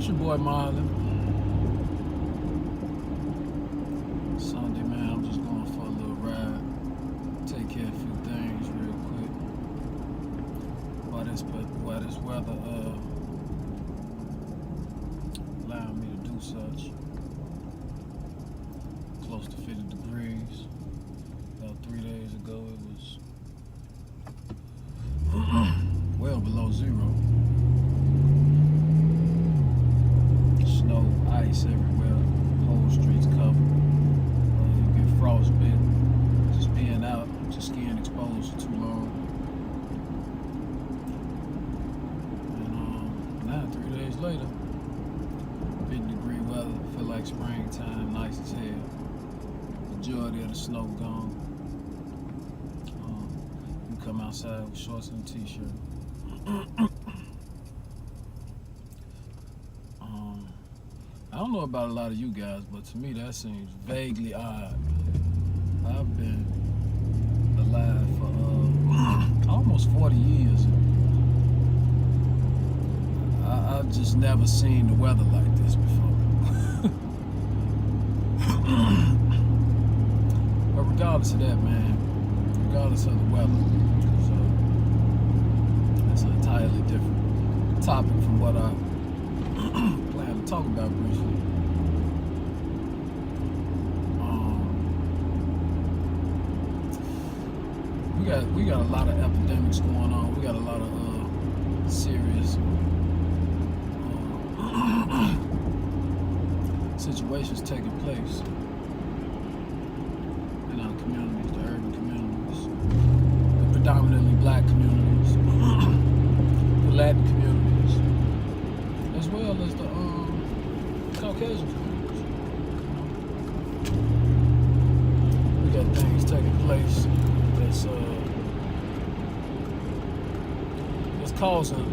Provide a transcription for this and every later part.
It's your boy Marlon. Sunday, man, I'm just going for a little ride. Take care of a few things real quick. While this weather allowing me to do such. Close to 50 degrees. About 3 days ago, it was well below zero. Snow, ice everywhere, whole streets covered. You get frostbitten, just being out, just skin exposed for too long. And now 3 days later, 50-degree weather, feel like springtime, nice as hell. Majority of the snow gone. You come outside with shorts and a t-shirt. I don't know about a lot of you guys, but to me that seems vaguely odd. I've been alive for almost 40 years. I've just never seen the weather like this before. But regardless of that, man, regardless of the weather, it's an entirely different topic from what I plan to talk about briefly. We got a lot of epidemics going on. We got a lot of serious situations taking place in our communities, the urban communities, the predominantly black communities, the Latin communities, as well as the Caucasian communities. We got things taking place that's causing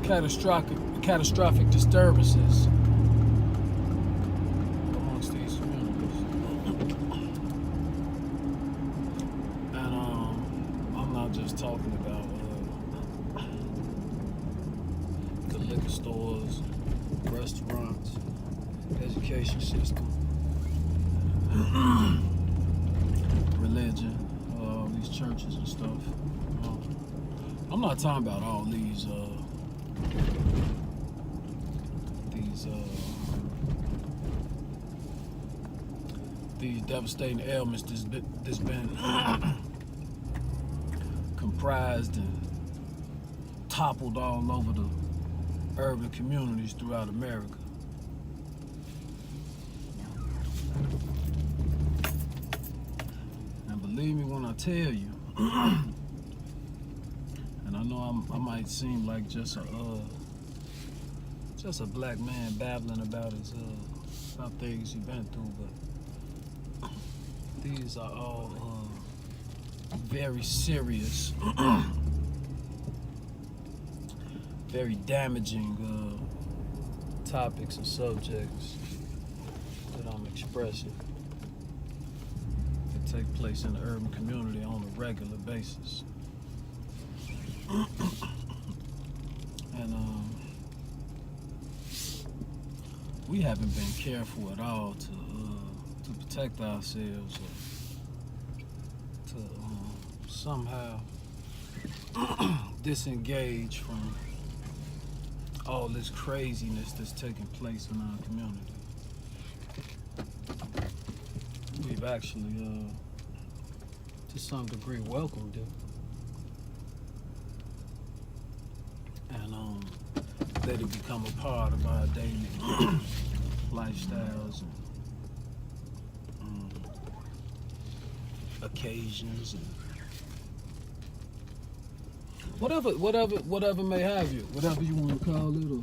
catastrophic disturbances amongst these communities. And I'm not just talking about the liquor stores, restaurants, education system, religion, these churches and stuff. I'm not talking about all these devastating ailments that's been comprised and toppled all over the urban communities throughout America. And believe me when I tell you, and I know I might seem like just a black man babbling about his about things he's been through, but these are all very serious, very damaging topics and subjects that I'm expressing that take place in the urban community on a regular basis. And we haven't been careful at all to protect ourselves or to somehow disengage from all this craziness that's taking place in our community. We've actually, to some degree, welcomed it. And let it become a part of our daily lifestyles and occasions and whatever may have you, whatever you want to call it, or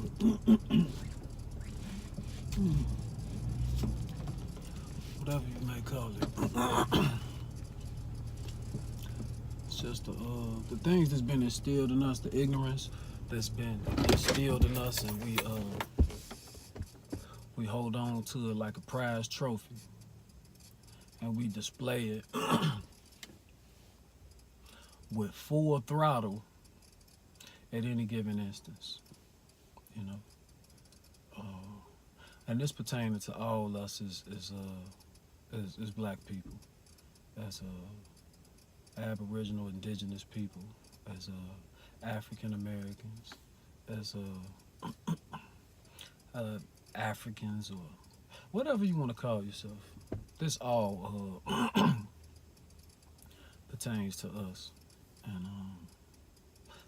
whatever you may call it. It's just the things that's been instilled in us, the ignorance that's been instilled in us, and we hold on to it like a prized trophy, and we display it with full throttle at any given instance, you know. and this pertaining to all us as black people, as Aboriginal, indigenous people, as African Americans, as Africans, or whatever you want to call yourself. This all pertains to us and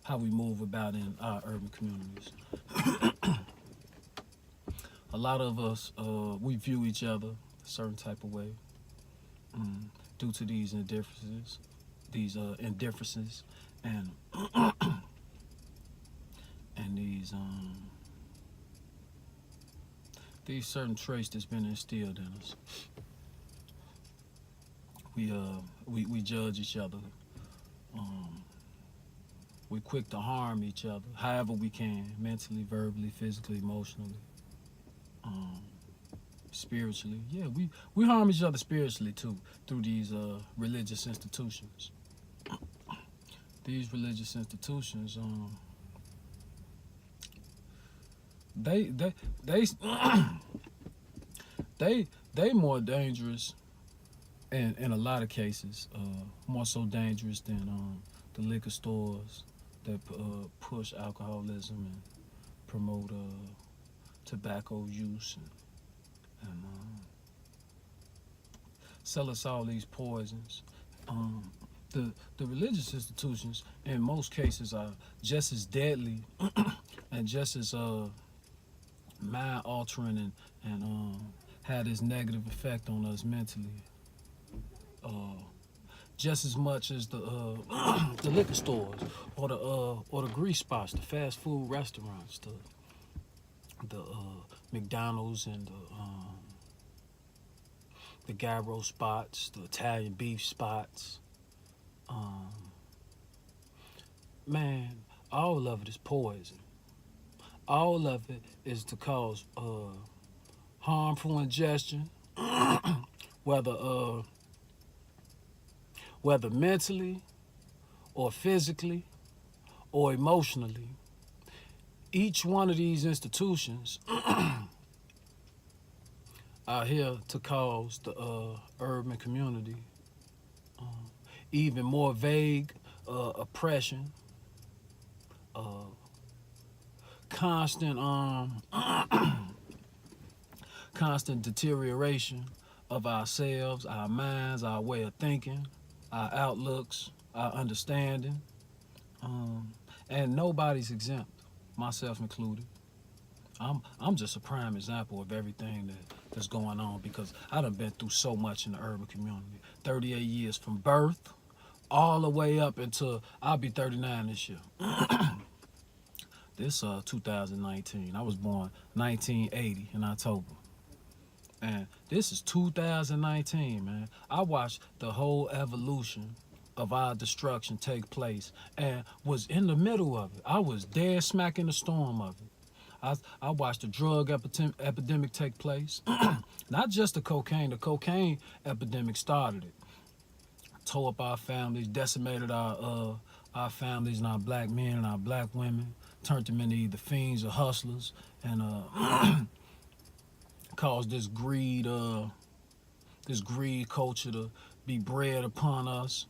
how we move about in our urban communities. A lot of us, we view each other a certain type of way due to these indifferences, and and these certain traits that's been instilled in us. We judge each other. We quick to harm each other, however we can, mentally, verbally, physically, emotionally, spiritually. Yeah, we harm each other spiritually too through these religious institutions. These religious institutions, they they more dangerous in a lot of cases, more so dangerous than the liquor stores that push alcoholism and promote tobacco use and sell us all these poisons. The religious institutions in most cases are just as deadly and just as mind altering and had this negative effect on us mentally. Just as much as the the liquor stores or the grease spots, the fast food restaurants, the McDonald's and the gyro spots, the Italian beef spots. Man, all of it is poison. All of it is to cause harmful ingestion, whether mentally or physically or emotionally. Each one of these institutions are here to cause the urban community even more vague oppression, constant constant deterioration of ourselves, our minds, our way of thinking, our outlooks, our understanding, and nobody's exempt, myself included. I'm just a prime example of everything that's going on because I done been through so much in the urban community. 38 years from birth all the way up until I'll be 39 this year. This 2019. I was born 1980 in October. And this is 2019, man. I watched the whole evolution of our destruction take place and was in the middle of it. I was dead smack in the storm of it. I watched the drug epidemic take place. Not just the cocaine epidemic started it. Tore up our families, decimated our families and our black men and our black women, turned them into either fiends or hustlers, and caused this greed culture to be bred upon us.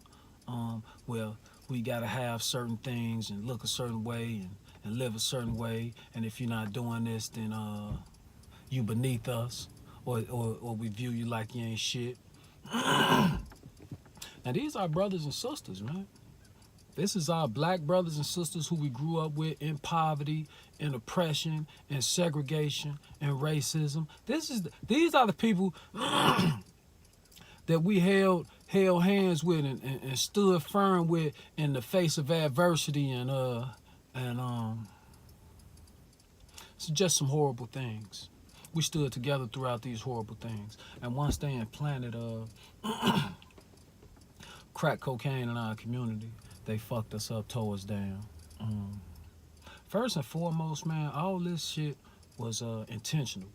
Well, we gotta have certain things and look a certain way and live a certain way, and if you're not doing this, then you beneath us, or we view you like you ain't shit. Now these are brothers and sisters, man. This is our black brothers and sisters who we grew up with in poverty, in oppression, in segregation, and racism. These are the people that we held hands with and stood firm with in the face of adversity and it's just some horrible things. We stood together throughout these horrible things, and once they implanted crack cocaine in our community, they fucked us up, tore us down. First and foremost, man, all this shit was intentional.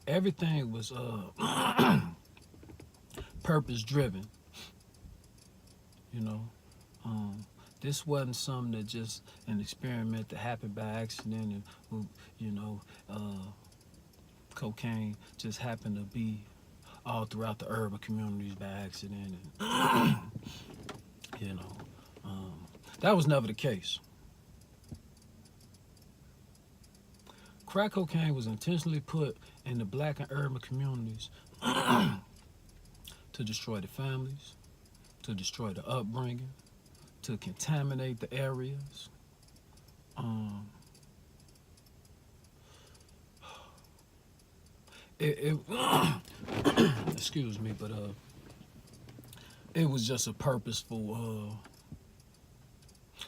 Everything was purpose driven. You know, this wasn't something that just an experiment that happened by accident and cocaine just happened to be all throughout the urban communities by accident, and you know, that was never the case. Crack cocaine was intentionally put in the black and urban communities to destroy the families, to destroy the upbringing, to contaminate the areas. Um, it excuse me, but it was just a purposeful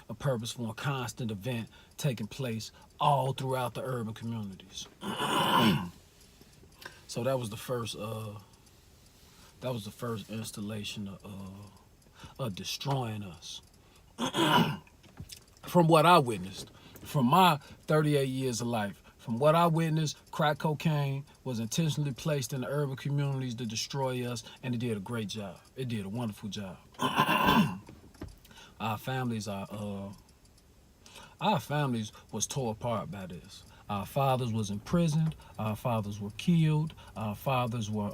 and constant event taking place all throughout the urban communities. So that was the first installation of destroying us. From what I witnessed, from my 38 years of life, from what I witnessed, crack cocaine was intentionally placed in the urban communities to destroy us, and it did a great job. It did a wonderful job. Our families was tore apart by this. Our fathers was imprisoned. Our fathers were killed. Our fathers were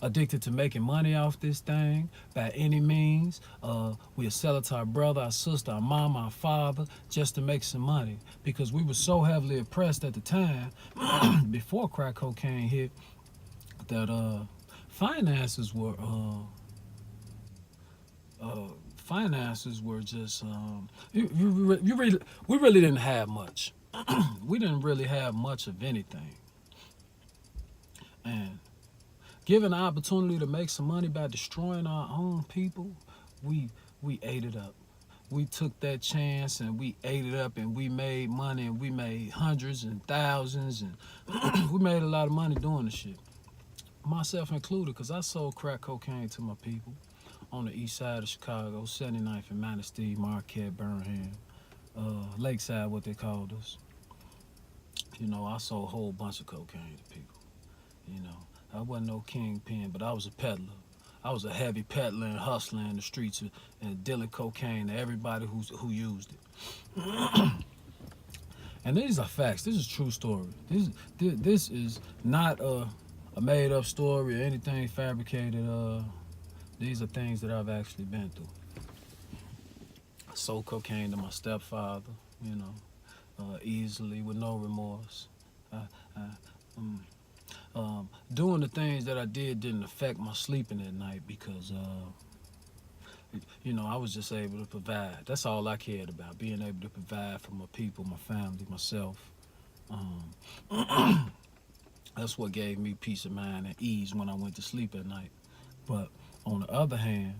addicted to making money off this thing by any means. We'd sell it to our brother, our sister, our mom, our father, just to make some money, because we were so heavily oppressed at the time before crack cocaine hit that finances were just we really didn't have much. We didn't really have much of anything, and given the opportunity to make some money by destroying our own people, we ate it up. We took that chance and we ate it up, and we made money, and we made hundreds and thousands, and we made a lot of money doing the shit. Myself included, because I sold crack cocaine to my people on the east side of Chicago, 79th and Manistee, Marquette, Burnham, Lakeside, what they called us. You know, I sold a whole bunch of cocaine to people. You know, I wasn't no kingpin, but I was a peddler. I was a heavy peddler and hustler in the streets and dealing cocaine to everybody who used it. And these are facts. This is a true story. This is not a made-up story or anything fabricated. These are things that I've actually been through. I sold cocaine to my stepfather, you know, easily, with no remorse. Doing the things that I didn't affect my sleeping at night, because, you know, I was just able to provide. That's all I cared about, being able to provide for my people, my family, myself. That's what gave me peace of mind and ease when I went to sleep at night. But on the other hand,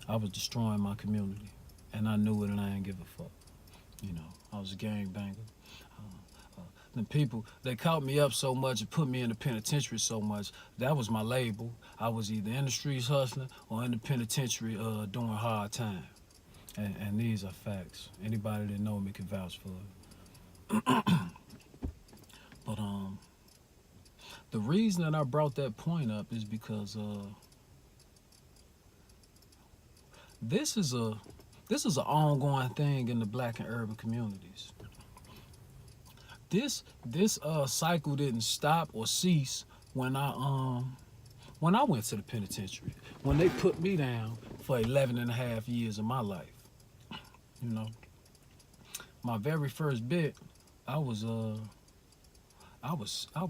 I was destroying my community, and I knew it, and I didn't give a fuck. You know, I was a gangbanger. The people, they caught me up so much and put me in the penitentiary so much. That was my label. I was either in the streets hustling or in the penitentiary doing hard time. And these are facts. Anybody that know me can vouch for it. But the reason that I brought that point up is because this is an ongoing thing in the black and urban communities. This cycle didn't stop or cease when I went to the penitentiary, when they put me down for 11 and a half years of my life. You know, my very first bit, I was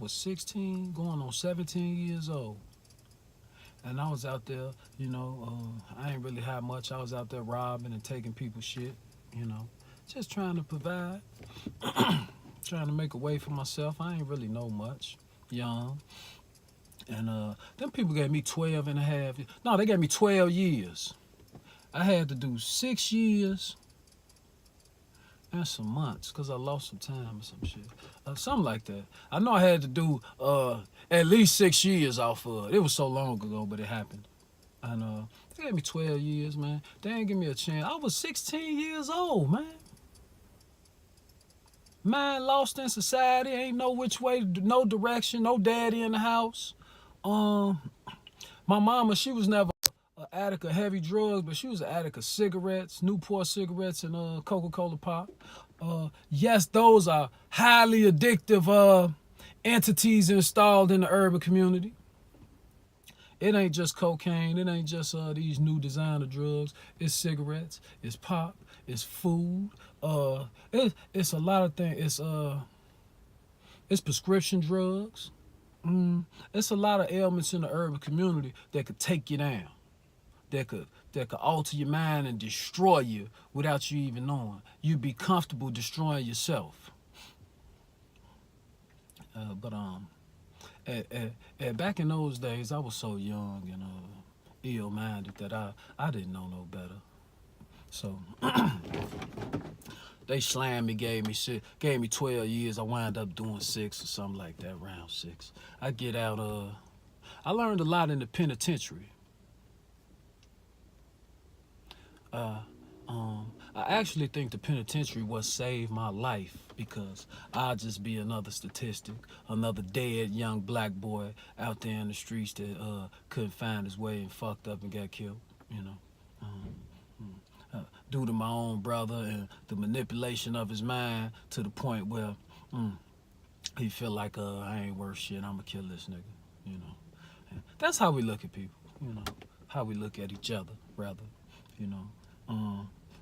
16, going on 17 years old. And I was out there, you know, I ain't really had much. I was out there robbing and taking people's shit, you know, just trying to provide. Trying to make a way for myself. I ain't really know much, young. And them people gave me 12 and a half. No, they gave me 12 years. I had to do 6 years and some months, because I lost some time or some shit. Something like that. I know I had to do at least 6 years off of it. It was so long ago, but it happened. And they gave me 12 years, man. They didn't give me a chance. I was 16 years old, man. Man lost in society, ain't know which way, no direction, no daddy in the house. My mama, she was never an addict of heavy drugs, but she was an addict of cigarettes, Newport cigarettes, and Coca-Cola pop. Yes, those are highly addictive entities installed in the urban community. It ain't just cocaine. It ain't just these new designer drugs. It's cigarettes. It's pop. It's food. It's a lot of things. It's prescription drugs. It's a lot of ailments in the urban community that could take you down. That could alter your mind and destroy you without you even knowing. You'd be comfortable destroying yourself. Back in those days, I was so young and ill-minded that I didn't know no better. So they slammed me, gave me 12 years. I wound up doing 6 or something like that, around 6. I get out. I learned a lot in the penitentiary. I actually think the penitentiary was saved my life because I'd just be another statistic, another dead young black boy out there in the streets that couldn't find his way and fucked up and got killed, you know. Due to my own brother and the manipulation of his mind to the point where he feel like I ain't worth shit, I'ma kill this nigga, you know. And that's how we look at people, you know, how we look at each other, rather, you know.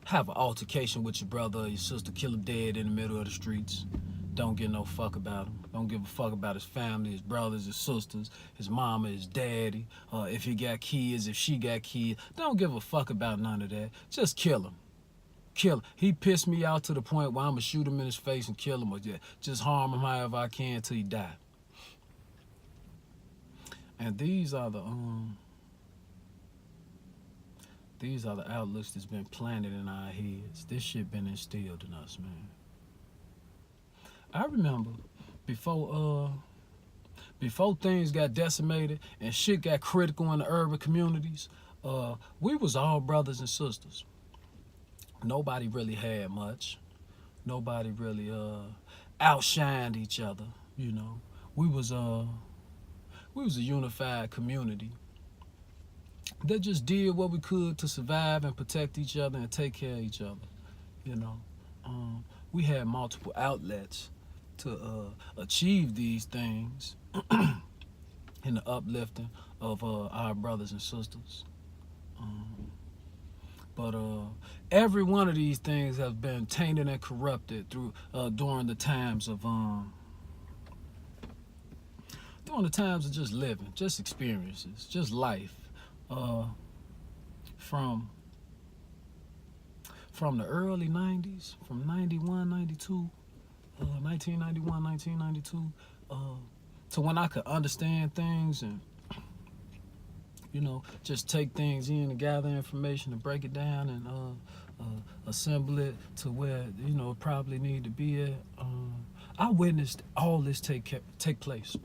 Have an altercation with your brother or your sister, kill him dead in the middle of the streets. Don't give no fuck about him. Don't give a fuck about his family, his brothers, his sisters, his mama, his daddy, if he got kids, if she got kids. Don't give a fuck about none of that. Just kill him. Kill him. He pissed me out to the point where I'm going to shoot him in his face and kill him, or just harm him however I can till he die. And these are the outlooks that's been planted in our heads. This shit been instilled in us, man. I remember before things got decimated and shit got critical in the urban communities, we was all brothers and sisters. Nobody really had much. Nobody really outshined each other, you know. We was a unified community that just did what we could to survive and protect each other and take care of each other, you know. We had multiple outlets to achieve these things in the uplifting of our brothers and sisters. But every one of these things has been tainted and corrupted through during the times of just living, just experiences, just life. From the early 90s, from 91, 92, 1991, 1992, to when I could understand things and, you know, just take things in and gather information and break it down and assemble it to where, you know, it probably need to be at. I witnessed all this take place.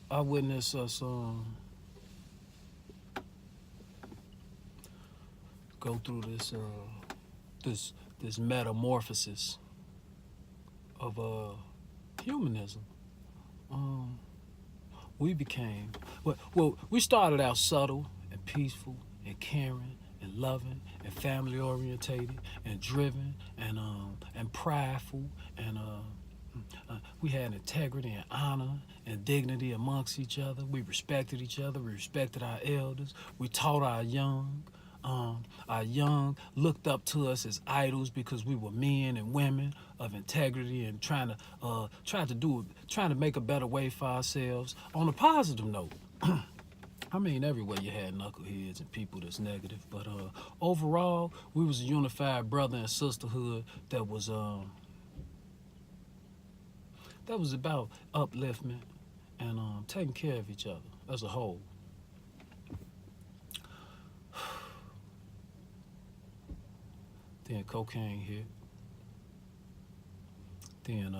I witnessed us go through this metamorphosis of humanism. We started out subtle and peaceful and caring and loving and family orientated and driven and prideful and we had integrity and honor and dignity amongst each other. We respected each other. We respected our elders. We taught our young. Our young looked up to us as idols because we were men and women of integrity and trying to make a better way for ourselves on a positive note. I mean, everywhere you had knuckleheads and people that's negative, but overall, we was a unified brother and sisterhood that was about upliftment and taking care of each other as a whole. Then cocaine hit. Then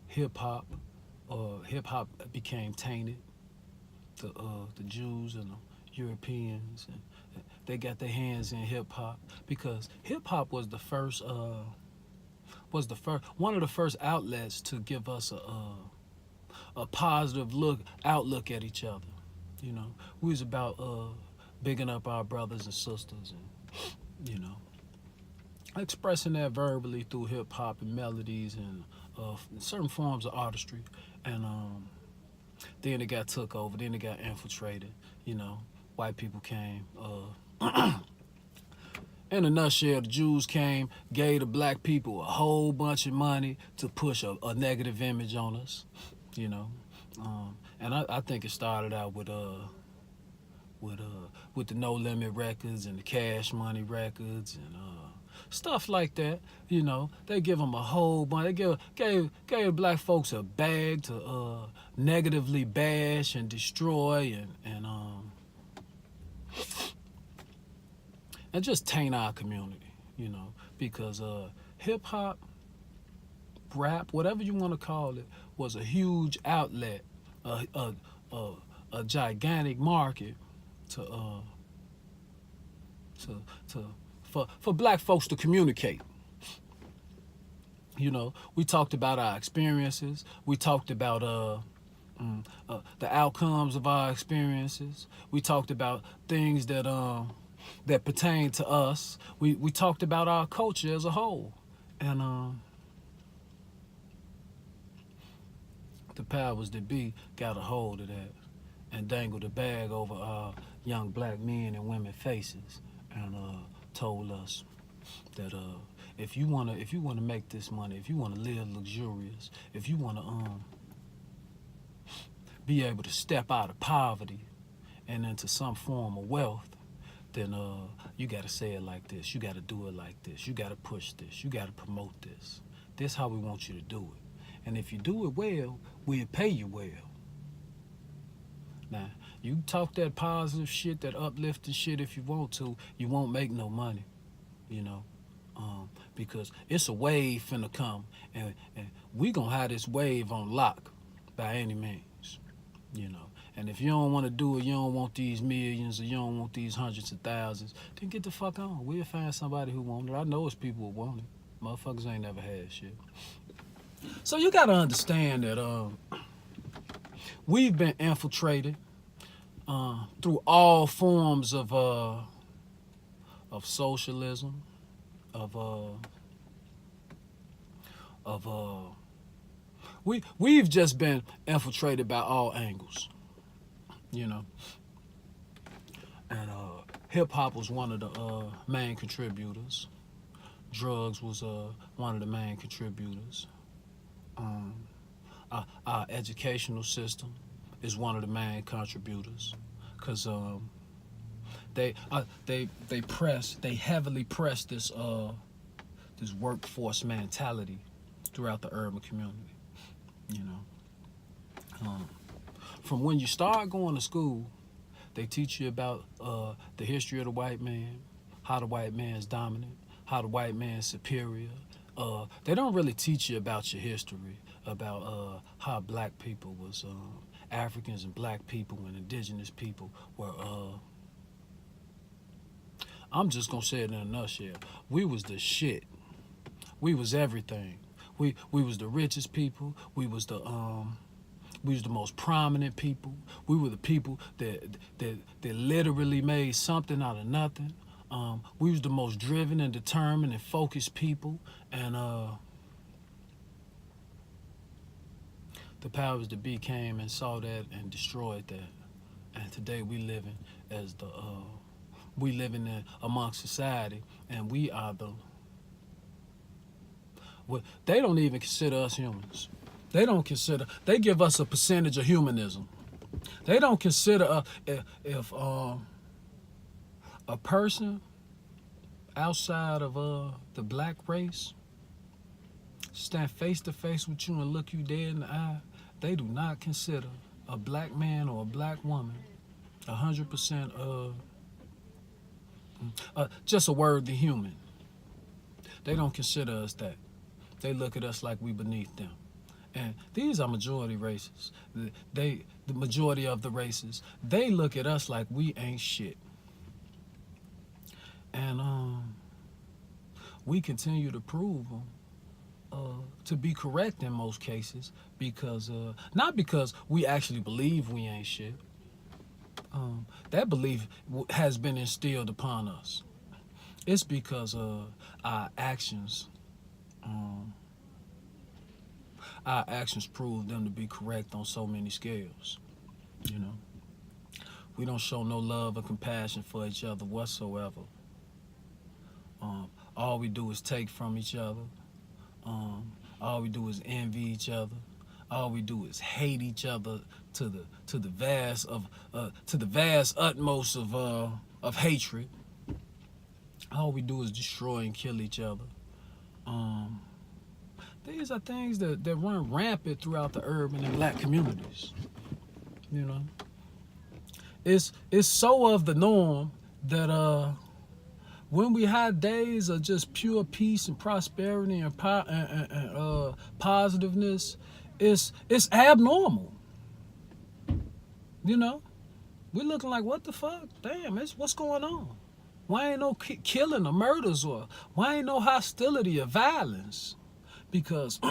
hip hop became tainted. The Jews and the Europeans, and they got their hands in hip hop because hip hop was one of the first outlets to give us a positive outlook at each other. You know, we was about bigging up our brothers and sisters, and you know, expressing that verbally through hip hop and melodies and certain forms of artistry. And then it got took over. Then it got infiltrated. You know, white people came. In a nutshell, the Jews came, gave the black people a whole bunch of money to push a negative image on us. You know, and I think it started out with with the No Limit records and the Cash Money records and stuff like that. You know, they give them a whole bunch. They gave black folks a bag to negatively bash and destroy and just taint our community. You know, because hip hop, rap, whatever you want to call it, was a huge outlet, a gigantic market to for black folks to communicate. You know, we talked about our experiences. We talked about the outcomes of our experiences. We talked about things that pertain to us. We talked about our culture as a whole, and the powers that be got a hold of that and dangled a bag over our young black men and women faces and told us that if you wanna make this money, if you wanna live luxurious, if you wanna be able to step out of poverty and into some form of wealth, then you gotta say it like this, you gotta do it like this, you gotta push this, you gotta promote this. This how we want you to do it. And if you do it well, we'll pay you well. Now, you talk that positive shit, that uplifting shit if you want to, you won't make no money, you know, because it's a wave finna come, and we gonna have this wave on lock by any means, you know. And if you don't want to do it, you don't want these millions or you don't want these hundreds of thousands, then get the fuck on. We'll find somebody who want it. I know it's people who want it. Motherfuckers ain't never had shit. So you gotta understand that we've been infiltrated through all forms of socialism, we've just been infiltrated by all angles, you know. And hip hop was one of the main contributors. Drugs was one of the main contributors. Our educational system is one of the main contributors, because they heavily press this workforce mentality throughout the urban community. You know, from when you start going to school, they teach you about the history of the white man, how the white man is dominant, how the white man is superior. They don't really teach you about your history, about how black people was, Africans and black people and indigenous people were, I'm just gonna say it in a nutshell. We was the shit. We was everything. We was the richest people. We was the most prominent people. We were the people that literally made something out of nothing. We was the most driven and determined and focused people, and the powers that be came and saw that and destroyed that. And today we living in amongst society, and we are they don't even consider us humans. They give us a percentage of humanism. They don't consider if a person outside of the black race stand face to face with you and look you dead in the eye, they do not consider a black man or a black woman 100% just a worthy human. They don't consider us that. They look at us like we beneath them. And these are majority races. The majority of the races, they look at us like we ain't shit. And we continue to prove them to be correct in most cases, because not because we actually believe we ain't shit. That belief has been instilled upon us. It's because our actions, um, our actions prove them to be correct on so many scales. You know, we don't show no love or compassion for each other whatsoever. All we do is take from each other. All we do is envy each other. All we do is hate each other to the vast utmost of hatred. All we do is destroy and kill each other. Um, these are things that run rampant throughout the urban and black communities. You know, it's so of the norm that when we have days of just pure peace and prosperity and positiveness, it's abnormal. You know, we're looking like, what the fuck? Damn, what's going on? Why ain't no killing or murders, or why ain't no hostility or violence? Because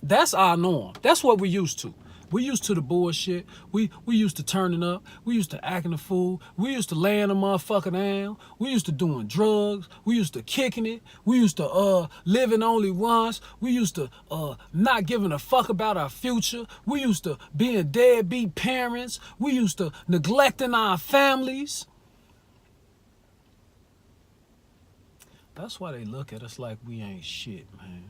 that's our norm. That's what we used to. We used to the bullshit. We used to turning up. We used to acting a fool. We used to laying a motherfucker down. We used to doing drugs. We used to kicking it. We used to living only once. We used to not giving a fuck about our future. We used to being deadbeat parents. We used to neglecting our families. That's why they look at us like we ain't shit, man.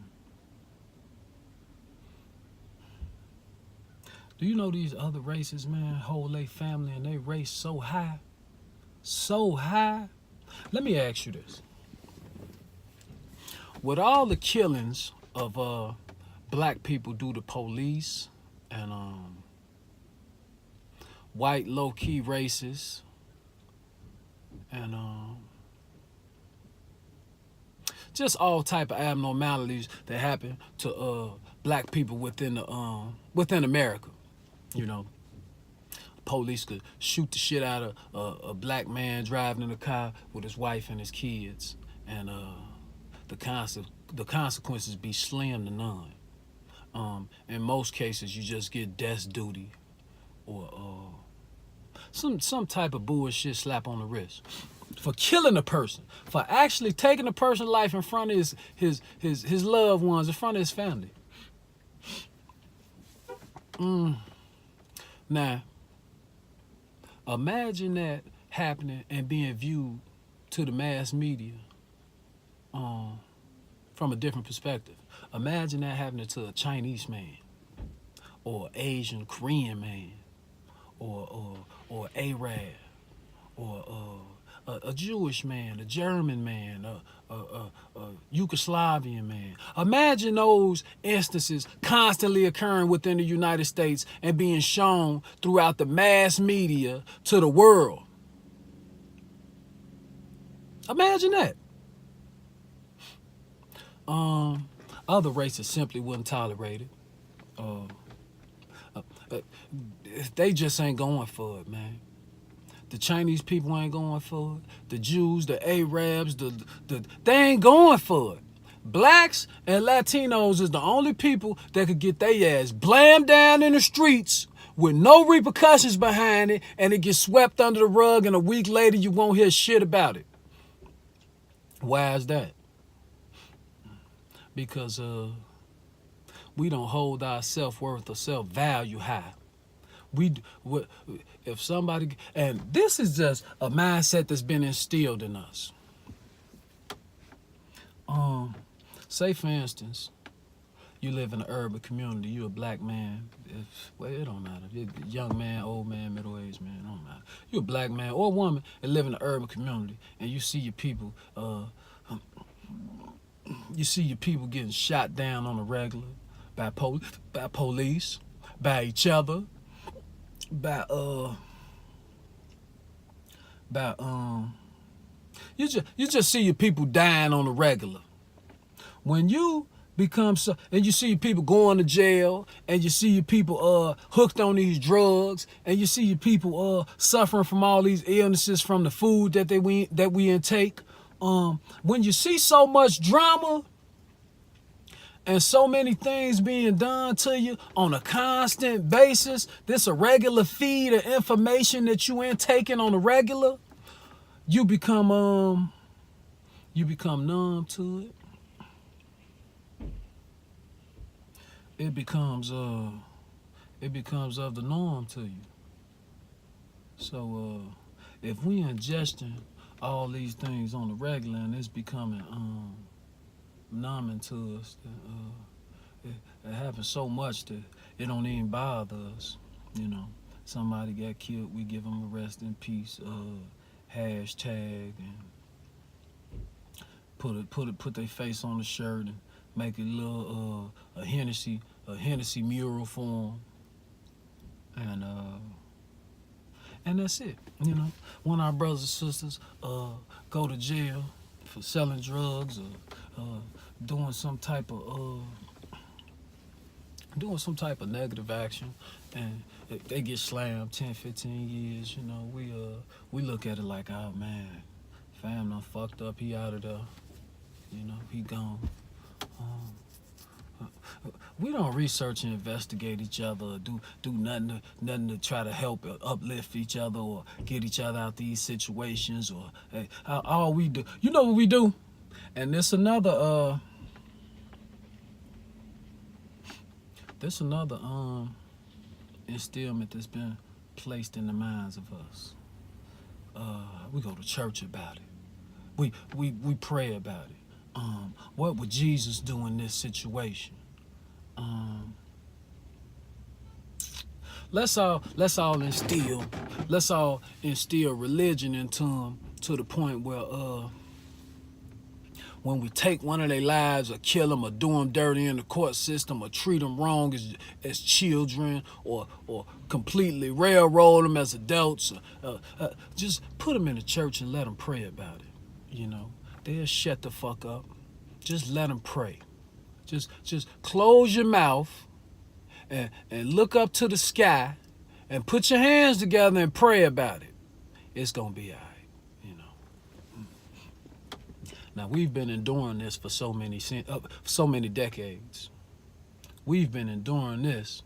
Do you know these other races, man, hold their family and they race so high? So high? Let me ask you this. With all the killings of black people due to police and white low-key racists and just all type of abnormalities that happen to black people within America. You know, police could shoot the shit out of a black man driving in a car with his wife and his kids, and the consequences be slim to none. In most cases, you just get death duty or some type of bullshit slap on the wrist for killing a person, for actually taking a person's life in front of his loved ones, in front of his family. Now, imagine that happening and being viewed to the mass media from a different perspective. Imagine that happening to a Chinese man, or Asian Korean man, or Arab, or a Jewish man, a German man, a Yugoslavian man. Imagine those instances constantly occurring within the United States and being shown throughout the mass media to the world. Imagine that. Other races simply wouldn't tolerate it. They just ain't going for it, man. The Chinese people ain't going for it. The Jews, the Arabs, they ain't going for it. Blacks and Latinos is the only people that could get their ass blammed down in the streets with no repercussions behind it, and it gets swept under the rug, and a week later you won't hear shit about it. Why is that? Because we don't hold our self-worth or self-value high. If somebody, and this is just a mindset that's been instilled in us. Say for instance, you live in an urban community, you're a black man, it don't matter. You're a young man, old man, middle-aged man, it don't matter. You're a black man or a woman and live in an urban community, and you see your people, getting shot down on a regular by police, by each other, you just see your people dying on a regular. When you become so, and you see people going to jail, and you see your people hooked on these drugs, and you see your people suffering from all these illnesses from the food that we intake. When you see so much drama and so many things being done to you on a constant basis, this a regular feed of information that you intaking on a regular, you become you become numb to it. It becomes of the norm to you. So if we ingesting all these things on the regular and it's becoming numbing to us, it happens so much that it don't even bother us. You know, somebody got killed, we give them a rest in peace hashtag and put their face on the shirt and make a little a Hennessy mural for them, and that's it. You know, when our brothers and sisters go to jail for selling drugs or doing some type of negative action, and they get slammed 10, 15 years, you know, we look at it like, oh man, fam done fucked up, he out of there, you know, he gone. We don't research and investigate each other or do nothing to try to help or uplift each other or get each other out these situations, or hey, all we do, you know what we do? And there's another instillment that's been placed in the minds of us. We go to church about it. We pray about it. What would Jesus do in this situation? Let's all instill religion into them to the point where when we take one of their lives or kill them or do them dirty in the court system or treat them wrong as children or completely railroad them as adults, just put them in the church and let them pray about it. You know, they'll shut the fuck up. Just let them pray. Just close your mouth and look up to the sky and put your hands together and pray about it. It's gonna be all right, you know. Now we've been enduring this for so many decades. We've been enduring this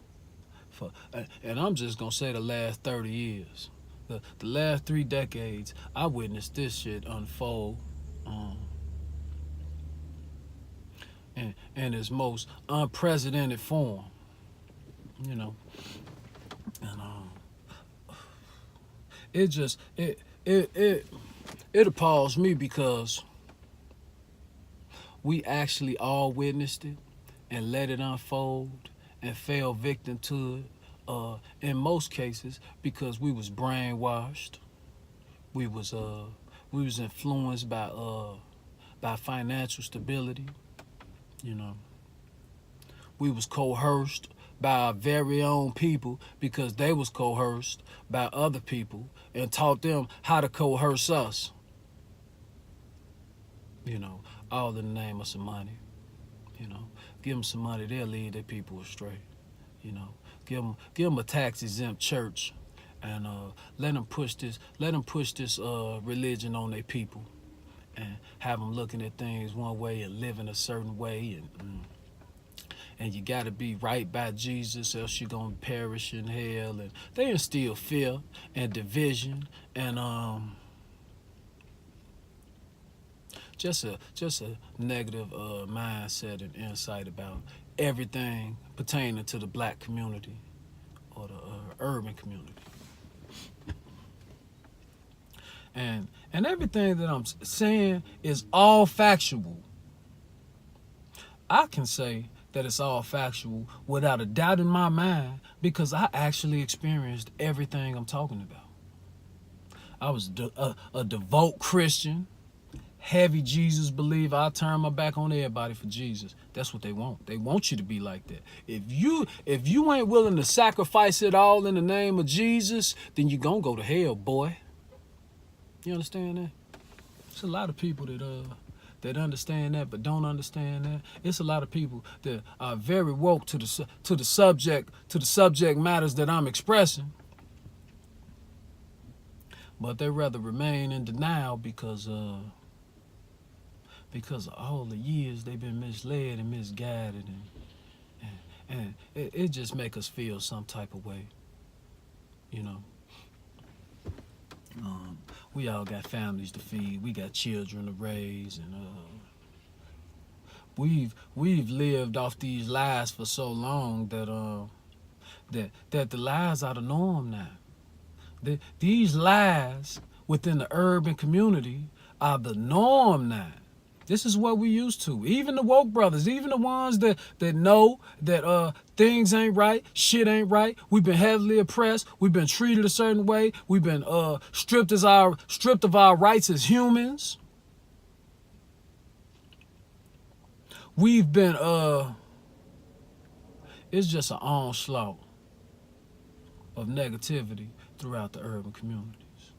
and I'm just gonna say the last 30 years. The last 3 decades, I witnessed this shit unfold in its most unprecedented form, you know. And it appalls me because we actually all witnessed it and let it unfold and fell victim to it. In most cases, because we was brainwashed, we was influenced by financial stability. You know, we was coerced by our very own people because they was coerced by other people and taught them how to coerce us. You know, all in the name of some money. You know, give them some money, they'll lead their people astray. You know, give them a tax-exempt church and let them push this religion on their people. And have them looking at things one way and living a certain way, and you got to be right by Jesus, else you're gonna perish in hell. And they instill fear and division and just a negative mindset and insight about everything pertaining to the black community or the urban community. And everything that I'm saying is all factual. I can say that it's all factual without a doubt in my mind because I actually experienced everything I'm talking about. I was a devout Christian, heavy Jesus believer. I turn my back on everybody for Jesus. That's what they want. They want you to be like that. If you ain't willing to sacrifice it all in the name of Jesus, then you gonna go to hell, boy. You understand that? It's a lot of people that understand that but don't understand that. It's a lot of people that are very woke to the subject matters that I'm expressing, but they rather remain in denial because of all the years they've been misled and misguided, and it just make us feel some type of way, you know. We all got families to feed. We got children to raise, and we've lived off these lies for so long that the lies are the norm now. These lies within the urban community are the norm now. This is what we used to. Even the woke brothers, even the ones that know that things ain't right, shit ain't right. We've been heavily oppressed. We've been treated a certain way. We've been stripped of our rights as humans. We've been it's just an onslaught of negativity throughout the urban communities.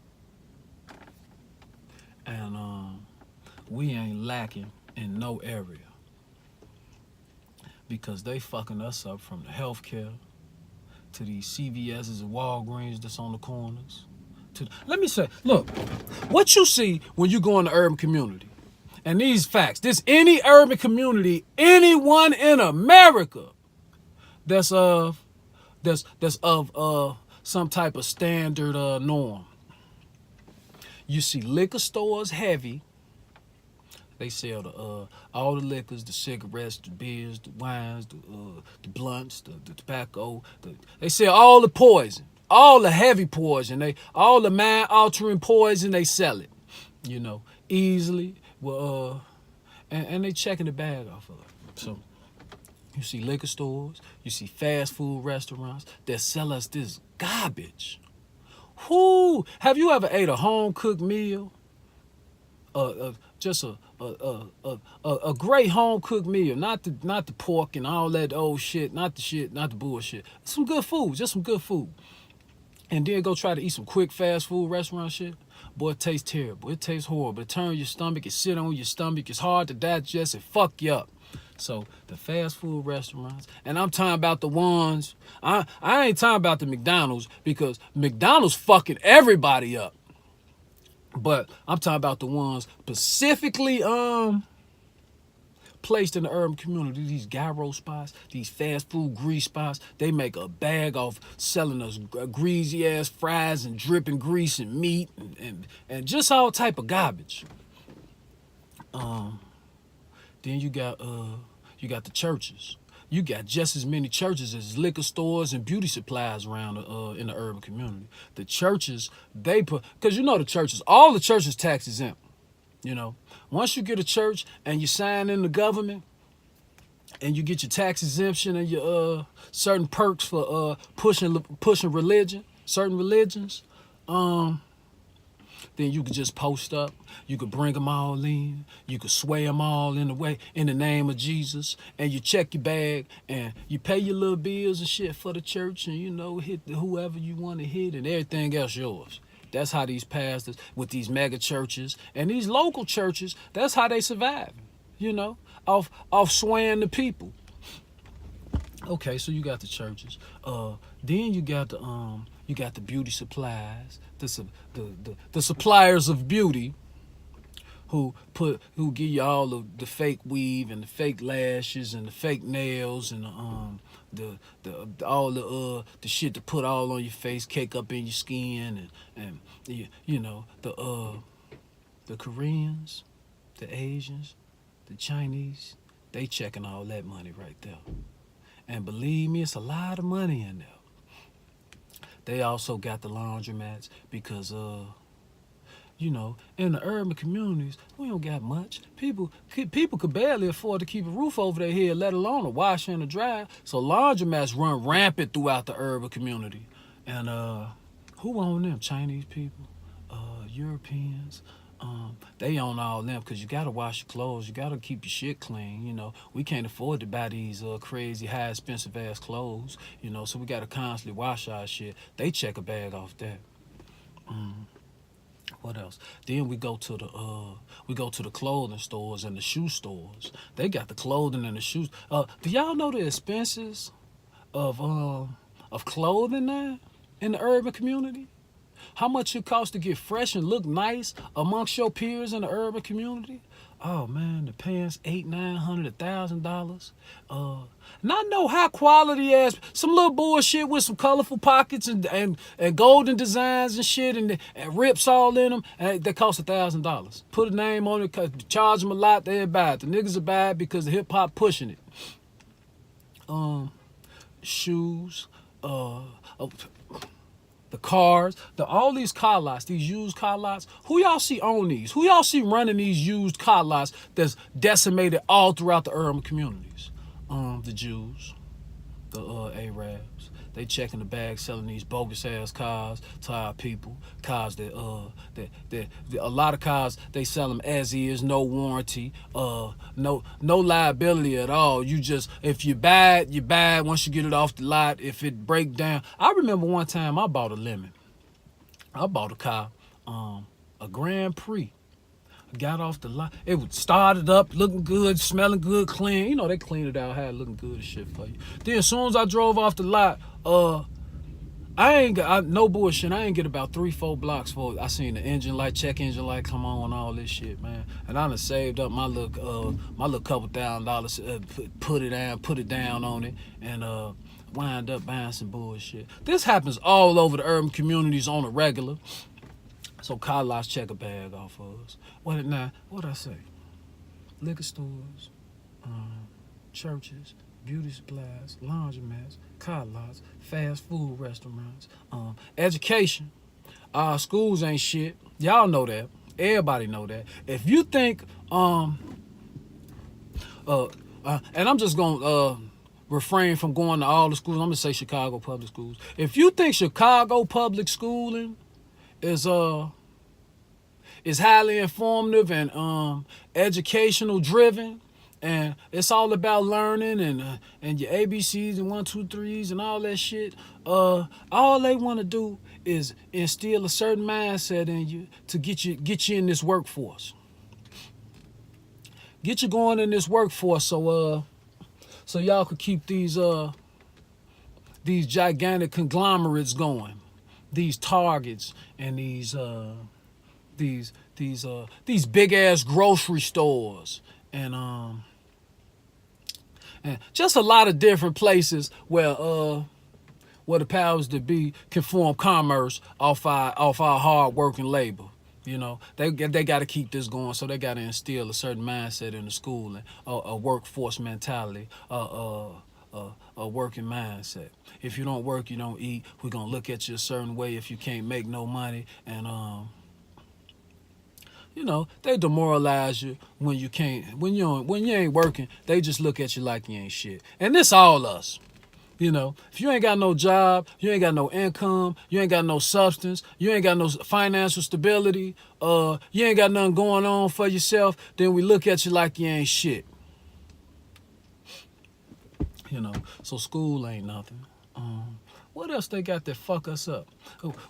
And we ain't lacking in no area because they fucking us up from the healthcare to these CVS's and Walgreens that's on the corners. Let me say, look, what you see when you go in the urban community, and these facts, this any urban community, anyone in America that's of some type of standard norm. You see liquor stores heavy. They sell all the liquors, the cigarettes, the beers, the wines, the blunts, the tobacco. They sell all the poison, all the heavy poison. All the mind-altering poison. They sell it, easily. Well, and they checking the bag off of it. So you see liquor stores, you see fast food restaurants that sell us this garbage. Who have you ever ate a home cooked meal? Just a great home cooked meal, not the pork and all that old shit, not the bullshit. Some good food, just some good food. And then go try to eat some quick fast food restaurant shit. Boy, it tastes terrible. It tastes horrible. It turns your stomach. It sit on your stomach. It's hard to digest. It fuck you up. So the fast food restaurants, and I'm talking about the ones, I ain't talking about the McDonald's because McDonald's fucking everybody up. But I'm talking about the ones specifically placed in the urban community, these gyro spots, these fast food grease spots. They make a bag off selling us greasy ass fries and dripping grease and meat and just all type of garbage. Then you got the churches. You got just as many churches as liquor stores and beauty supplies around in the urban community. The churches, because the churches, all the churches tax exempt. Once you get a church and you sign in the government and you get your tax exemption and your certain perks for pushing religion, certain religions, then you could just post up. You could bring them all in. You could sway them all in the name of Jesus. And you check your bag and you pay your little bills and shit for the church and, hit whoever you want to hit and everything else yours. That's how these pastors with these mega churches and these local churches, that's how they survive, off swaying the people. Okay, so you got the churches. Then you got the beauty supplies, the suppliers of beauty, who give you all of the fake weave and the fake lashes and the fake nails and all the shit to put all on your face, cake up in your skin and the Koreans, the Asians, the Chinese, they checking all that money right there. And believe me, it's a lot of money in there. They also got the laundromats because, in the urban communities, we don't got much. People could barely afford to keep a roof over their head, let alone a washer and a dryer. So laundromats run rampant throughout the urban community. And who own them? Chinese people, Europeans. They own all them because you got to wash your clothes. You got to keep your shit clean. We can't afford to buy these crazy high expensive ass clothes. So we got to constantly wash our shit. They check a bag off that. What else? Then we go to the clothing stores and the shoe stores. They got the clothing and the shoes. Do y'all know the expenses of clothing now in the urban community? How much it costs to get fresh and look nice amongst your peers in the urban community? Oh man, the pants $800, $900, $1,000. Not no high quality ass, some little bullshit with some colorful pockets and golden designs and shit and rips all in them. And they cost $1,000. Put a name on it, charge them a lot, they'll buy it. The niggas will buy it because the hip hop pushing it. Shoes, the cars, all these car lots, these used car lots. Who y'all see own these? Who y'all see running these used car lots that's decimated all throughout the urban communities? The Jews, the Arabs. They checking the bag, selling these bogus ass cars to our people. Cars that a lot of cars they sell them as is, no warranty, no liability at all. You just, if you buy it, you buy it. Once you get it off the lot, if it break down. I remember one time I bought a lemon. I bought a car, a Grand Prix. Got off the lot. It was started up, looking good, smelling good, clean. You know, they cleaned it out, had it looking good and shit for you. Then as soon as I drove off the lot, no bullshit. I ain't get about 3-4 blocks for it. I seen the engine light, check engine light come on, all this shit, man. And I done saved up my little couple $1,000, put it down on it, and wind up buying some bullshit. This happens all over the urban communities on a regular. So car lots check a bag off of us. What'd I say? Liquor stores, churches, beauty supplies, laundromats, car lots, fast food restaurants, education. Our schools ain't shit. Y'all know that. Everybody know that. If you think, and I'm just gonna refrain from going to all the schools. I'm gonna say Chicago public schools. If you think Chicago public schooling is highly informative and educational driven, and it's all about learning and your ABCs and 1, 2, 3s and all that shit. All they want to do is instill a certain mindset in you to get you in this workforce. Get you going in this workforce so y'all could keep these gigantic conglomerates going, these Targets and these big ass grocery stores and just a lot of different places where the powers that be can form commerce off our hard working labor. You know, they got to keep this going, so they got to instill a certain mindset in the school and a workforce mentality, a working mindset. If you don't work, you don't eat. We're gonna look at you a certain way if you can't make no money, and you know, they demoralize you when you ain't working. They just look at you like you ain't shit. And this all us. You know, if you ain't got no job, you ain't got no income, you ain't got no substance, you ain't got no financial stability, you ain't got nothing going on for yourself, then we look at you like you ain't shit. You know, so school ain't nothing. What else they got that fuck us up?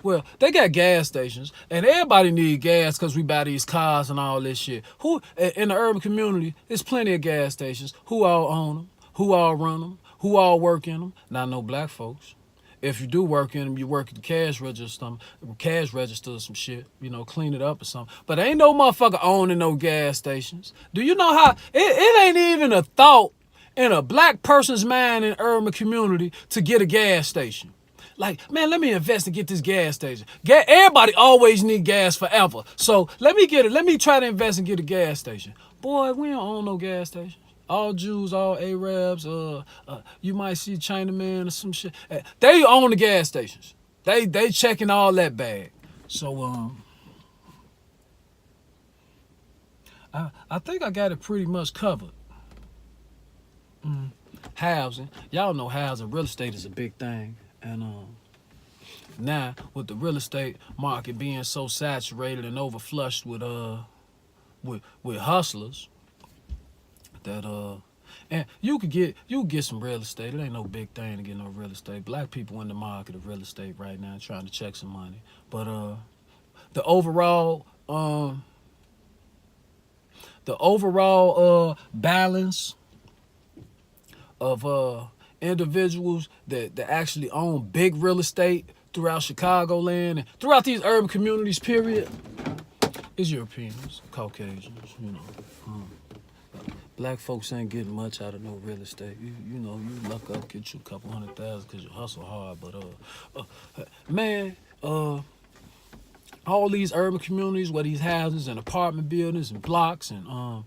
Well, they got gas stations, and everybody need gas because we buy these cars and all this shit. Who in the urban community? There's plenty of gas stations. Who all own them? Who all run them? Who all work in them? Not no black folks. If you do work in them, you work at the cash register or some shit. You know, clean it up or something. But ain't no motherfucker owning no gas stations. Do you know how it ain't even a thought in a black person's mind in urban community to get a gas station? Like, man, let me invest and get this gas station. Everybody always need gas forever. So let me get it. Let me try to invest and get a gas station. Boy, we don't own no gas station. All Jews, all Arabs, you might see Chinaman or some shit. They own the gas stations. They checking all that bag. So I think I got it pretty much covered. Housing. Y'all know housing, real estate is a big thing. And now with the real estate market being so saturated and overflushed with hustlers, that and you could get some real estate. It ain't no big thing to get no real estate. Black people in the market of real estate right now trying to check some money. But the overall balance of individuals that actually own big real estate throughout Chicagoland and throughout these urban communities, period, It's Europeans, Caucasians, you know. Black folks ain't getting much out of no real estate. You know, you luck up, get you a couple $100,000 because you hustle hard. But man, all these urban communities where these houses and apartment buildings and blocks and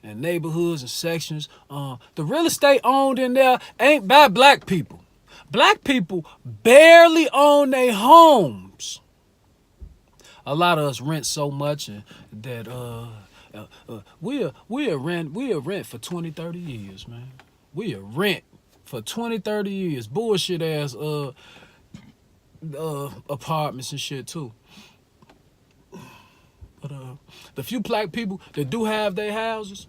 neighborhoods and sections, the real estate owned in there ain't by black people. Black people barely own their homes. A lot of us rent so much that we'll rent for 20, 30 years, man. We'll rent for 20, 30 years. Bullshit ass apartments and shit too. But the few black people that do have their houses,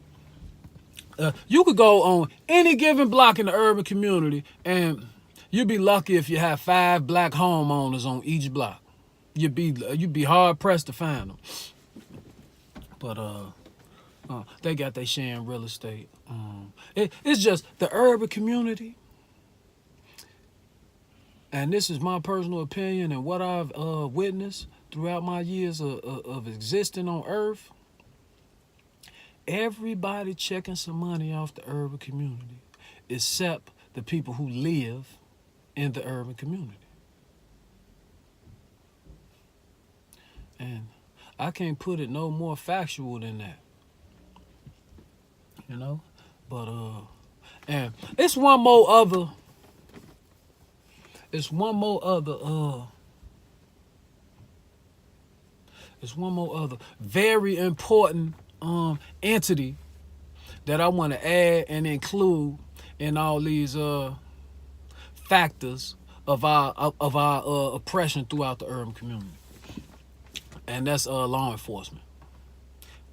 you could go on any given block in the urban community and you'd be lucky if you have 5 black homeowners on each block. You'd be hard pressed to find them. But they got their share in real estate. It's just the urban community, and this is my personal opinion and what I've witnessed throughout my years of existing on Earth. Everybody checking some money off the urban community, except the people who live in the urban community. And I can't put it no more factual than that. You know? But and it's one more other very important entity that I want to add and include in all these factors of our oppression throughout the urban community. And that's law enforcement.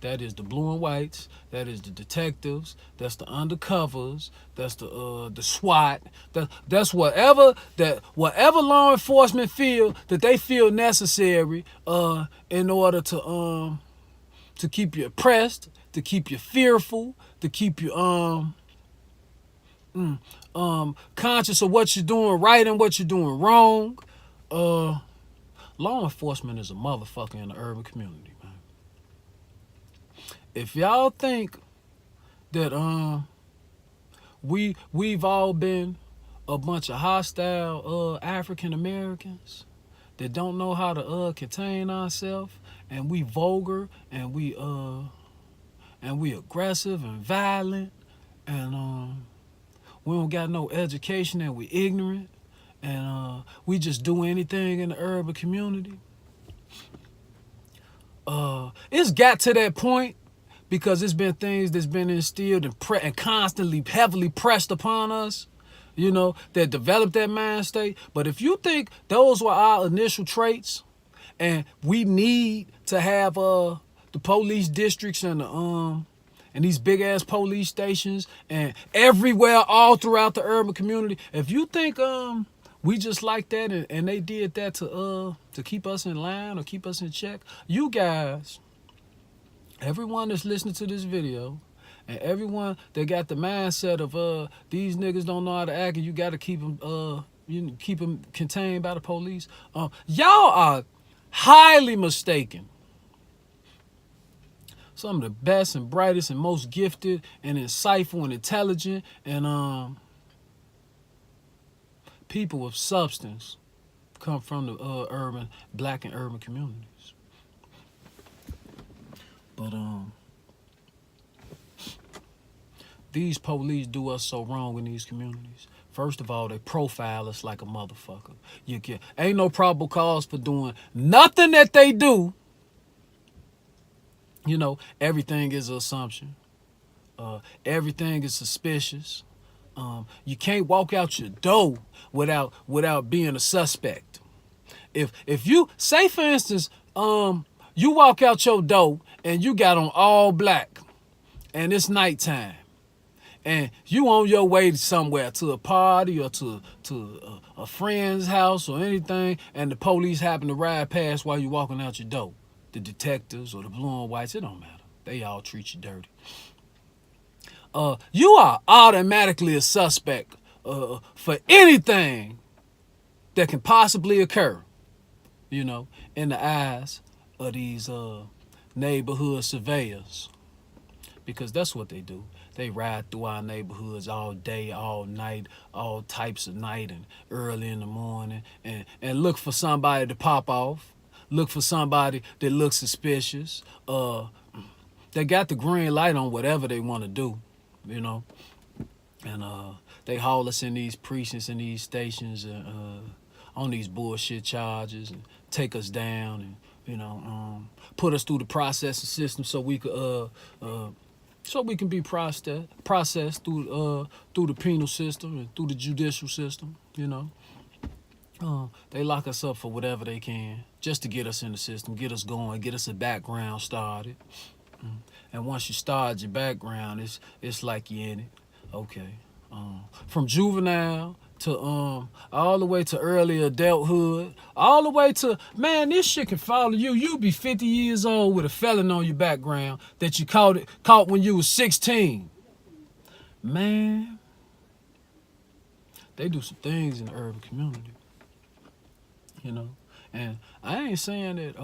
That is the blue and whites. That is the detectives. That's the undercovers. That's the SWAT. That's whatever law enforcement feel that they feel necessary in order to keep you oppressed, to keep you fearful, to keep you conscious of what you're doing right and what you're doing wrong. Law enforcement is a motherfucker in the urban community, man. If y'all think that we've all been a bunch of hostile African Americans that don't know how to contain ourselves, and we vulgar and we aggressive and violent, and we don't got no education and we ignorant, and we just do anything in the urban community. It's got to that point because it's been things that's been instilled and constantly heavily pressed upon us, you know, that developed that mind state. But if you think those were our initial traits, and we need to have the police districts and these big ass police stations and everywhere all throughout the urban community, if you think we just like that and they did that to keep us in line or keep us in check, you guys, everyone that's listening to this video, and everyone that got the mindset of these niggas don't know how to act and you got to keep them contained by the police, y'all are highly mistaken. Some of the best and brightest and most gifted and insightful and intelligent and people of substance come from the black and urban communities. But these police do us so wrong in these communities. First of all, they profile us like a motherfucker. Ain't no probable cause for doing nothing that they do. You know, everything is an assumption. Everything is suspicious. You can't walk out your door without being a suspect. If you say, for instance, you walk out your door and you got on all black, and it's nighttime, and you on your way somewhere, to a party or to a friend's house or anything, and the police happen to ride past while you walking out your door, the detectives or the blue and whites, it don't matter. They all treat you dirty. You are automatically a suspect for anything that can possibly occur, you know, in the eyes of these neighborhood surveyors, because that's what they do. They ride through our neighborhoods all day, all night, all types of night, and early in the morning, and look for somebody to pop off, look for somebody that looks suspicious. They got the green light on whatever they want to do, you know, and they haul us in these precincts and these stations on these bullshit charges and take us down and, you know, put us through the processing system so we could be processed through the penal system and through the judicial system, you know. They lock us up for whatever they can just to get us in the system, get us going, get us a background started. And once you start your background, it's like you're in it. Okay. From juvenile to all the way to early adulthood, all the way to, man, this shit can follow you. You be 50 years old with a felon on your background that you caught when you was 16. Man, they do some things in the urban community, you know. And I ain't saying that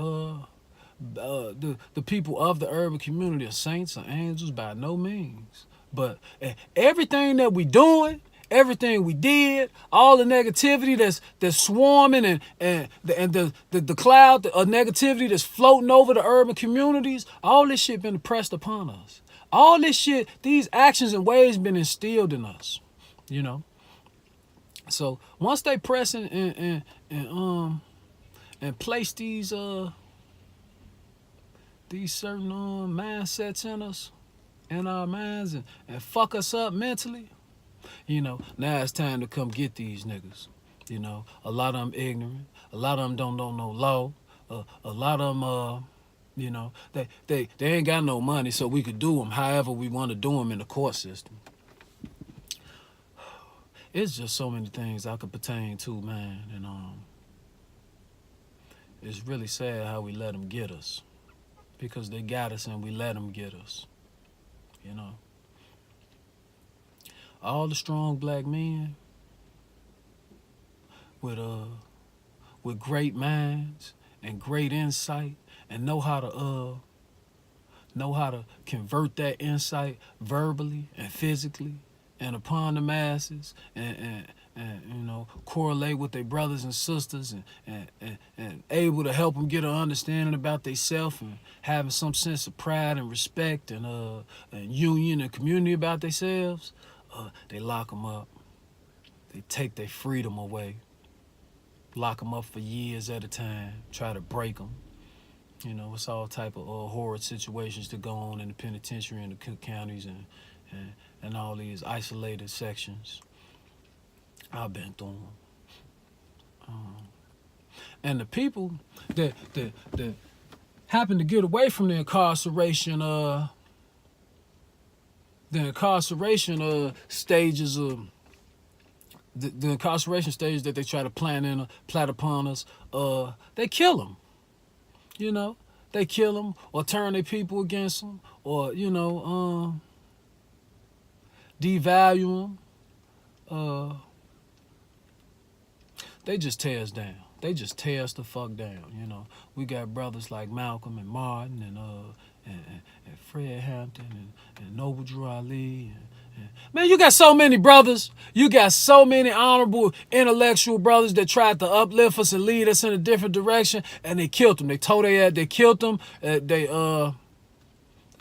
the people of the urban community are saints or angels, by no means. But everything that we doing, everything we did, all the negativity that's swarming and the cloud of negativity that's floating over the urban communities, all this shit been impressed upon us. All this shit, these actions and ways been instilled in us, you know. So once they press and place these certain mindsets in us, in our minds, and fuck us up mentally, you know, now it's time to come get these niggas. You know, a lot of them ignorant, a lot of them don't know no law, a lot of them, you know, they ain't got no money, so we could do them however we want to do them in the court system. It's just so many things I could pertain to, man, and it's really sad how we let them get us, because they got us and we let them get us, you know. All the strong black men with great minds and great insight and know how to convert that insight verbally and physically and upon the masses and you know, correlate with their brothers and sisters and able to help them get an understanding about themselves and having some sense of pride and respect and union and community about themselves. They lock them up. They take their freedom away. Lock them up for years at a time. Try to break them. You know, it's all type of horrid situations that go on in the penitentiary and the Cook counties and all these isolated sections. I've been through them. And the people that happen to get away from the incarceration stages of the incarceration stage that they try to plant upon us, they kill them. You know, they kill them or turn their people against them, or, you know, devalue them. They just tear us down. They just tear us the fuck down. You know, we got brothers like Malcolm and Martin and Fred Hampton and Noble Drew Ali. Man, you got so many brothers. You got so many honorable, intellectual brothers that tried to uplift us and lead us in a different direction, and they killed them. They told they killed them. They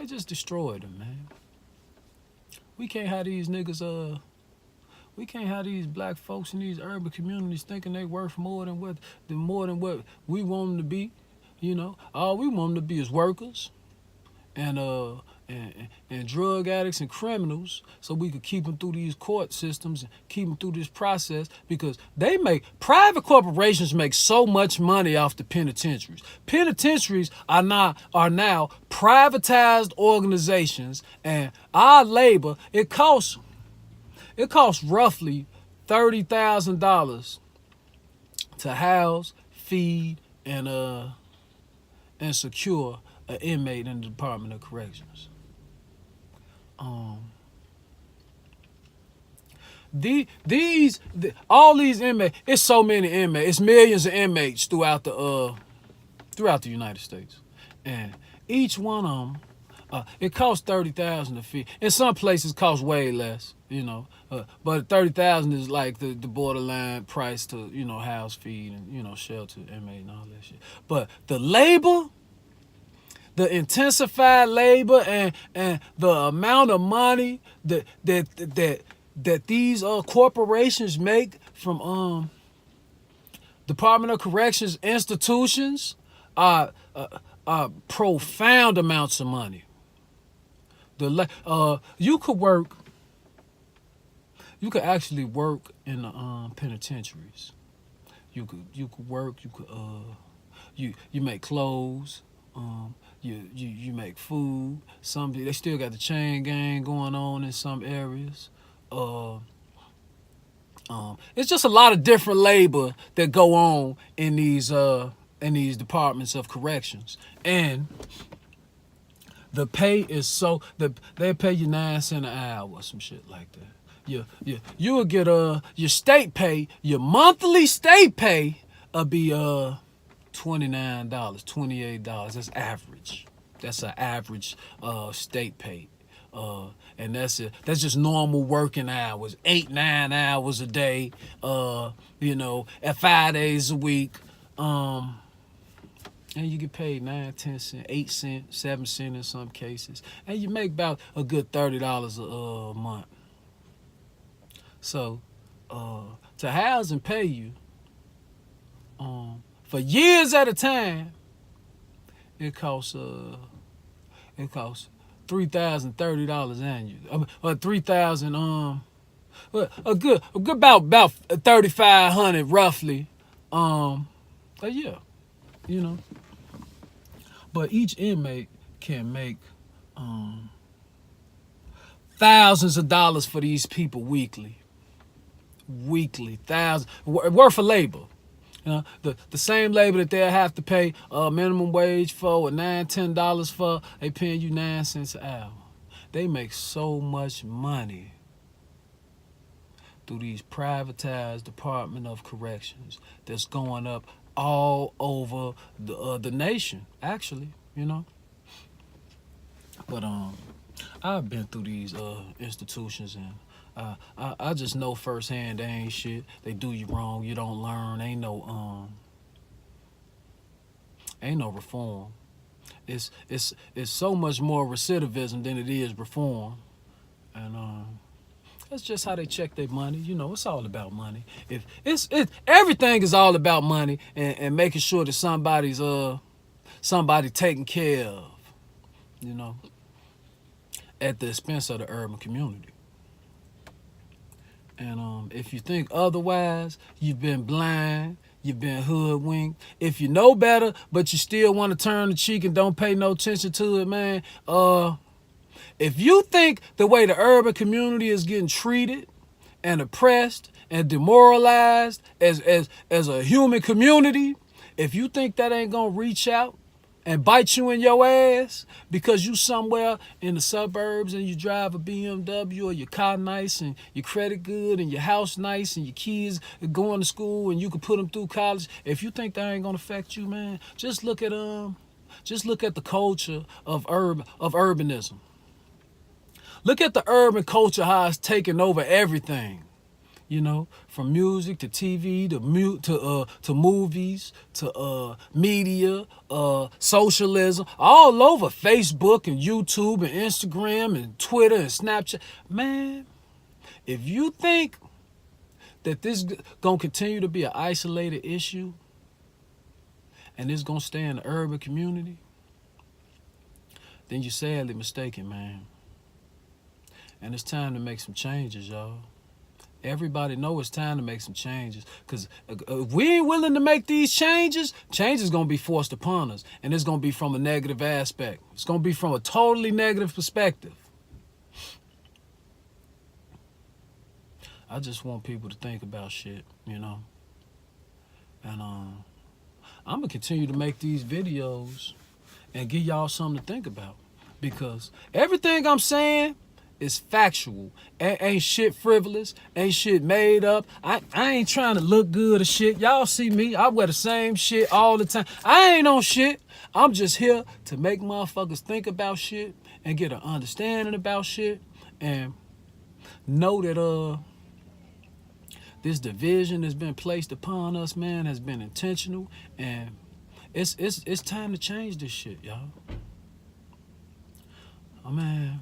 just destroyed them, man. We can't have these niggas. We can't have these black folks in these urban communities thinking they worth more than what we want them to be. You know, all we want them to be is workers and drug addicts and criminals, so we could keep them through these court systems and keep them through this process, because private corporations make so much money off the penitentiaries. Penitentiaries are now privatized organizations, and our labor, it costs roughly $30,000 to house, feed, and secure an inmate in the Department of Corrections. All these inmates, it's so many inmates, it's millions of inmates throughout the United States, and Each one of them, it costs 30,000 to feed. In some places, costs way less, you know. But 30,000 is like the borderline price to, you know, house, feed, and, you know, shelter, inmate, and all that shit. But the labor, the intensified labor, and the amount of money that these corporations make from Department of Corrections institutions are profound amounts of money. You could actually work in the penitentiaries. You could work. You make clothes. You make food. They still got the chain gang going on in some areas. It's just a lot of different labor that go on in these departments of corrections, and the pay is they pay you 9 cents an hour or some shit like that. You will get your state pay, your monthly state pay will be $29, $28. That's average. That's an average state pay. And that's it. That's just normal working hours, 8-9 hours a day, you know, at 5 days a week. And you get paid 9, 10 cents, 8 cents, 7 cents in some cases. And you make about a good $30 a month. So to house and pay you for years at a time, it costs $3,030 annually, or $3,000 a good about 3,500 roughly a year, you know. But each inmate can make thousands of dollars for these people weekly, thousands worth of labor. You know, the same labor that they'll have to pay minimum wage for, or $9-10 for, they paying you 9 cents an hour. They make so much money through these privatized Department of Corrections that's going up all over the nation, actually, you know. But I've been through these institutions, and I just know firsthand they ain't shit. They do you wrong. You don't learn. Ain't no reform. It's so much more recidivism than it is reform, and that's just how they check their money. You know, it's all about money. If everything is all about money and making sure that somebody taken care of, you know, at the expense of the urban community. And if you think otherwise, you've been blind, you've been hoodwinked. If you know better, but you still want to turn the cheek and don't pay no attention to it, man, if you think the way the urban community is getting treated and oppressed and demoralized as a human community, if you think that ain't gonna reach out and bite you in your ass because you somewhere in the suburbs and you drive a BMW, or your car nice and your credit good and your house nice and your kids are going to school and you can put them through college, if you think that ain't gonna affect you, man, just look at the culture of urbanism. Look at the urban culture, how it's taking over everything. You know, from music to TV to movies to media, socialism, all over Facebook and YouTube and Instagram and Twitter and Snapchat. Man, if you think that this gonna continue to be an isolated issue and it's gonna stay in the urban community, then you're sadly mistaken, man. And it's time to make some changes, y'all. Everybody know it's time to make some changes, because if we ain't willing to make these changes is going to be forced upon us, and it's going to be from a negative aspect. It's going to be from a totally negative perspective. I just want people to think about shit, you know. And I'm going to continue to make these videos and give y'all something to think about, because everything I'm saying is factual. Ain't shit frivolous. Ain't shit made up. I ain't trying to look good or shit. Y'all see me. I wear the same shit all the time. I ain't on shit. I'm just here to make motherfuckers think about shit and get an understanding about shit and know that this division that's been placed upon us, man, has been intentional, and it's time to change this shit, y'all. Oh man.